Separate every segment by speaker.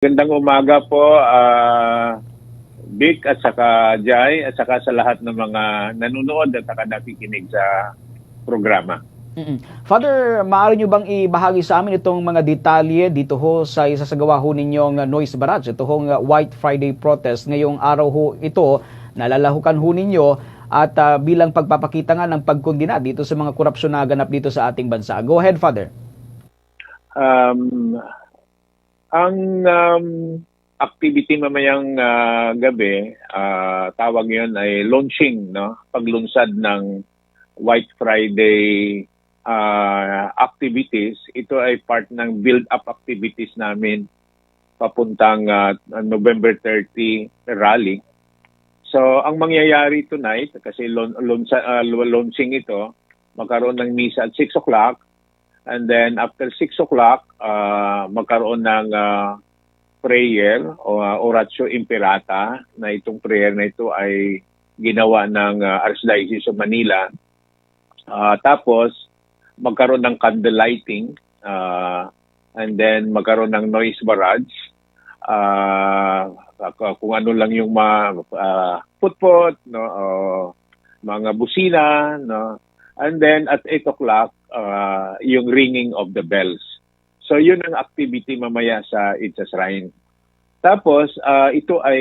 Speaker 1: Gandang umaga po, Vic at saka Jai at saka sa lahat ng mga nanonood at saka nakikinig sa programa.
Speaker 2: Father, maaari nyo bang ibahagi sa amin itong mga detalye dito ho sa isasagawa ho ninyong noise barrage, ito hong White Friday protest ngayong araw ho ito, nalalahukan ho ninyo at bilang pagpapakita nga ng pagkondina dito sa mga korupsyon na ganap dito sa ating bansa. Go ahead, Father.
Speaker 1: Ang activity mamayang gabi, tawag yon ay launching, no? Paglunsad ng White Friday activities. Ito ay part ng build-up activities namin papuntang November 30 rally. So, ang mangyayari tonight, kasi launching ito, magkaroon ng misa at 6 o'clock. And then after 6 o'clock, magkaroon ng prayer o oratio imperata, na itong prayer na ito ay ginawa ng Archdiocese of Manila. Tapos, magkaroon ng candle lighting, and then magkaroon ng noise barrage. Kung ano lang yung putput, no, mga busina, no. And then at 8 o'clock, yung ringing of the bells. So yun ang activity mamaya sa It's a Shrine. Tapos ito ay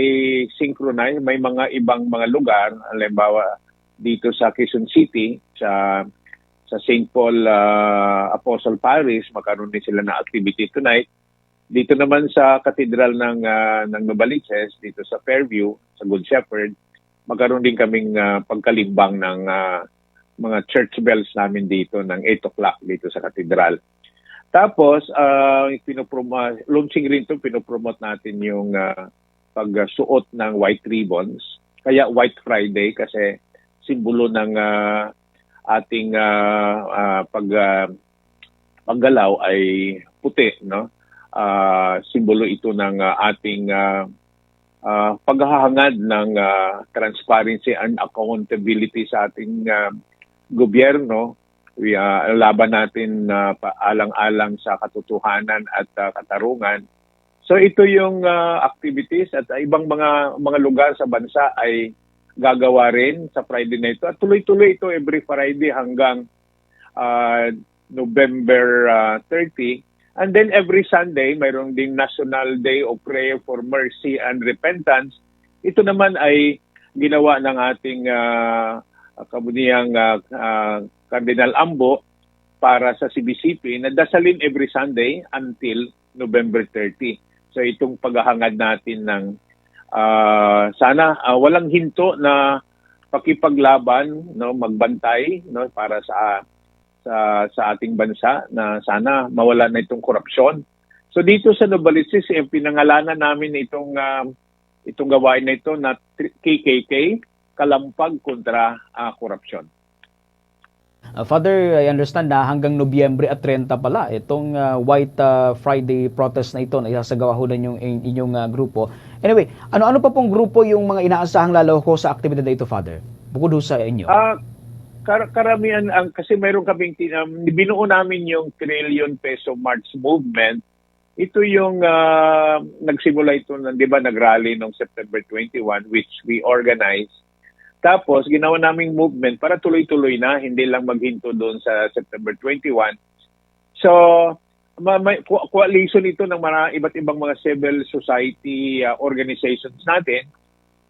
Speaker 1: synchronized. May mga ibang mga lugar, halimbawa dito sa Quezon City, sa St. Paul Apostle Parish, magkaroon din sila na activity tonight. Dito naman sa Cathedral ng Novaliches, dito sa Fairview, sa Good Shepherd, magkaroon din kaming pagkalimbang ng mga church bells namin dito ng 8 o'clock dito sa Cathedral. Tapos, launching rin ito, pinopromote natin yung pagsuot ng white ribbons. Kaya White Friday kasi simbolo ng ating paggalaw ay puti, no? Simbolo ito ng ating paghahangad ng transparency and accountability sa ating gobyerno. Laban natin paalang-alang sa katotohanan at katarungan. So ito yung activities at ibang mga lugar sa bansa ay gagawa rin sa Friday na ito. At tuloy-tuloy ito every Friday hanggang November 30. And then every Sunday, mayroong ding National Day of Prayer for Mercy and Repentance. Ito naman ay ginawa ng ating kabunihang Cardinal Ambo para sa CBCP na dasalin every Sunday until November 30. So itong paghahangad natin ng sana walang hinto na pakipaglaban, no, magbantay, no, para sa ating bansa na sana mawala na itong korupsyon. So dito sa Novaliches, pinangalanan namin itong gawain na ito na KKK, Kalampag kontra korupsyon.
Speaker 2: Father, I understand na hanggang Nobyembre at 30 pala itong White Friday protest na ito na isasagawa ho ng inyong grupo. Anyway, ano pa pong grupo yung mga inaasahang lalako sa aktibidad na ito, Father? Bukod ho sa inyo.
Speaker 1: Karamihan, kasi mayroon kaming, binuo namin yung Trillion Peso March Movement. Ito yung nagsimula ito, di ba, nag-rally noong September 21, which we organized. Tapos, ginawa naming movement para tuloy-tuloy na, hindi lang maghinto doon sa September 21. So, may coalition ito ng mga iba't ibang mga civil society organizations natin.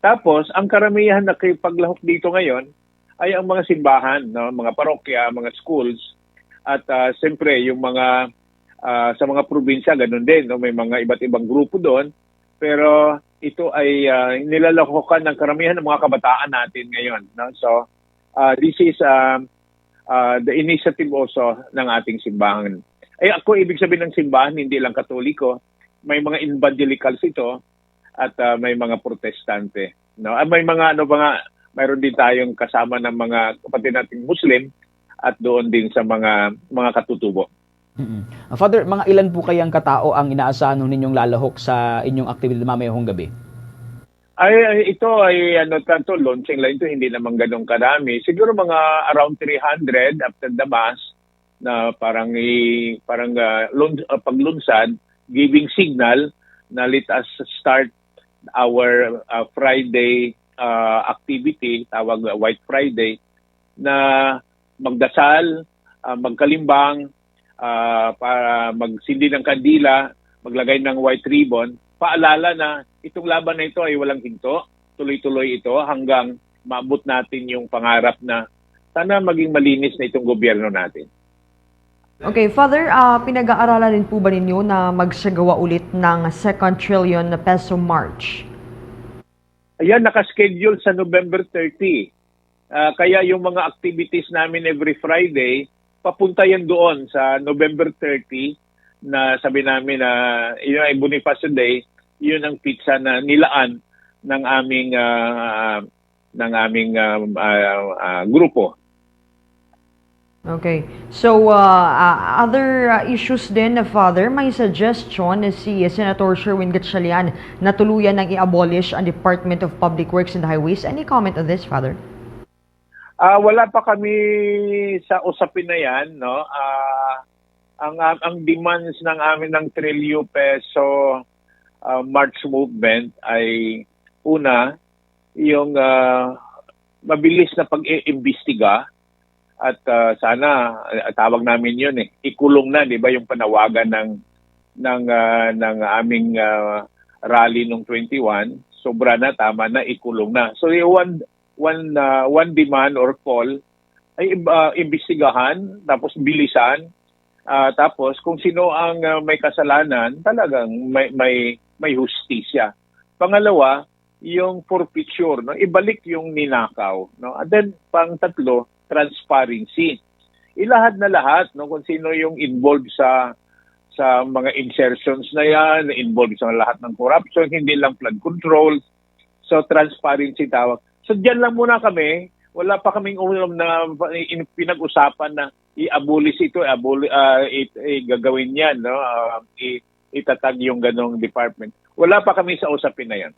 Speaker 1: Tapos, ang karamihan na paglahok dito ngayon ay ang mga simbahan, no? Mga parokya, mga schools, at siyempre yung mga sa mga probinsya, ganun din, no? May mga iba't ibang grupo doon. Pero ito ay nilalakokan ng karamihan ng mga kabataan natin ngayon, no? So, this is the initiative also ng ating simbahan. Ay ako, ibig sabihin ng simbahan, hindi lang Katoliko. May mga evangelicals ito at may mga protestante, no? May mga mayroon din tayong kasama ng mga kapatid nating Muslim at doon din sa mga katutubo.
Speaker 2: Father, mga ilan po kayang katao ang inaasahan ninyong lalahok sa inyong aktibidad mamayang gabi?
Speaker 1: Ito ay launching lang ito, hindi naman ganun karami. Siguro mga around 300 after the mass na parang paglunsad, giving signal na let us start our Friday activity, tawag White Friday, na magdasal, magkalimbang, para magsindi ng kandila, maglagay ng white ribbon, paalala na itong laban na ito ay walang hinto, tuloy-tuloy ito hanggang maabot natin yung pangarap na sana maging malinis na itong gobyerno natin.
Speaker 3: Okay, Father, pinag-aaralan rin po ba ninyo na magsagawa ulit ng 2 trillion na peso march?
Speaker 1: Ayan, nakaschedule sa November 30. Kaya yung mga activities namin every Friday, papunta yan doon sa November 30 na sabi namin na yun ay Bonifacio Day, yun ang pizza na nilaan ng aming grupo.
Speaker 3: Okay. So, other issues din, Father, may suggestion na si Senator Sherwin Gatchalian na tuluyan ng i-abolish ang Department of Public Works and Highways. Any comment on this, Father?
Speaker 1: Wala pa kami sa usapin na yan, no? Ang demands ng amin ng trilyo peso March movement ay una, yung mabilis na pag-iimbestiga at sana tawag namin yun ikulong na, 'di ba, yung panawagan ng aming rally nung 21, sobra na, tama na, ikulong na. So yung one demand or call ay imbestigahan, tapos bilisan, tapos kung sino ang may kasalanan, talagang may hustisya. Pangalawa, yung forfeiture, no, ibalik yung ninakaw, no. And then pang-tatlo, transparency. Ilahat na lahat, no, kung sino yung involved sa mga insertions na yan, involved sa lahat ng corruption, hindi lang flood control. So transparency tawag. So diyan lang muna kami, wala pa kaming ulam na pinag-usapan na i-abolish ito, gagawin yan, no, itatag yung ganong department. Wala pa kami sa usapin na yan.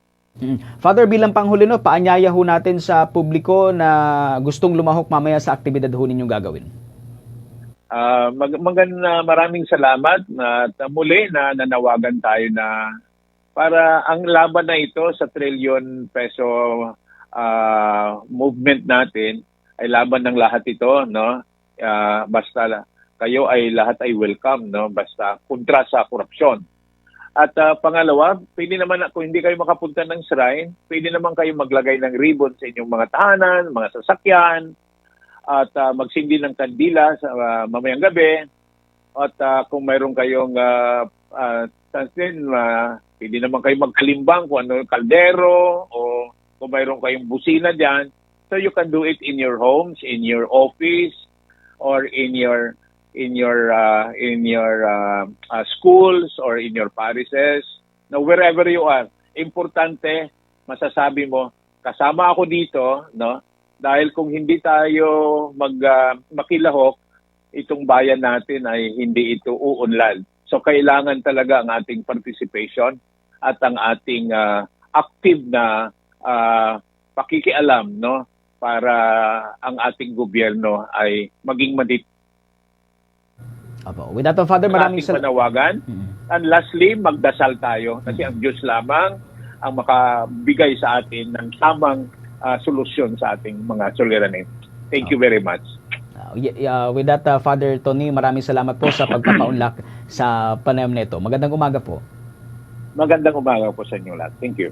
Speaker 2: Father, bilang panghuli, no, paanyaya ho natin sa publiko na gustong lumahok mamaya sa aktibidad ho ninyong gagawin.
Speaker 1: Maraming salamat at muli na nanawagan tayo na para ang laban na ito sa trillion peso movement natin ay laban ng lahat ito, no? Basta kayo ay lahat ay welcome, no? Basta kontra sa korupsyon. At pangalawa, pwede naman, kung hindi kayo makapunta ng shrine, pwede naman kayo maglagay ng ribbon sa inyong mga tahanan, mga sasakyan, at magsindi ng kandila sa mamayang gabi. At kung mayroon kayong pwede naman kayo magkalimbang kung ano, kaldero, o kung mayroon kayong busina dyan. So you can do it in your homes, in your office, or in your schools or in your parishes, no, wherever you are. Importante, masasabi mo, kasama ako dito, no? Dahil kung hindi tayo makilahok, itong bayan natin ay hindi ito uunlad. So kailangan talaga ang ating participation at ang ating active na pakikialam, no, para ang ating gobyerno ay maging
Speaker 2: With that, Father, maraming
Speaker 1: panawagan. And lastly, magdasal tayo kasi ang Diyos lamang ang makabigay sa atin ng tamang solusyon sa ating mga suliranin. Thank you very much.
Speaker 2: With that, Father Tony, maraming salamat po sa pagpapaunlak sa panayam nito. Magandang umaga po.
Speaker 1: Magandang umaga po sa inyo lahat. Thank you.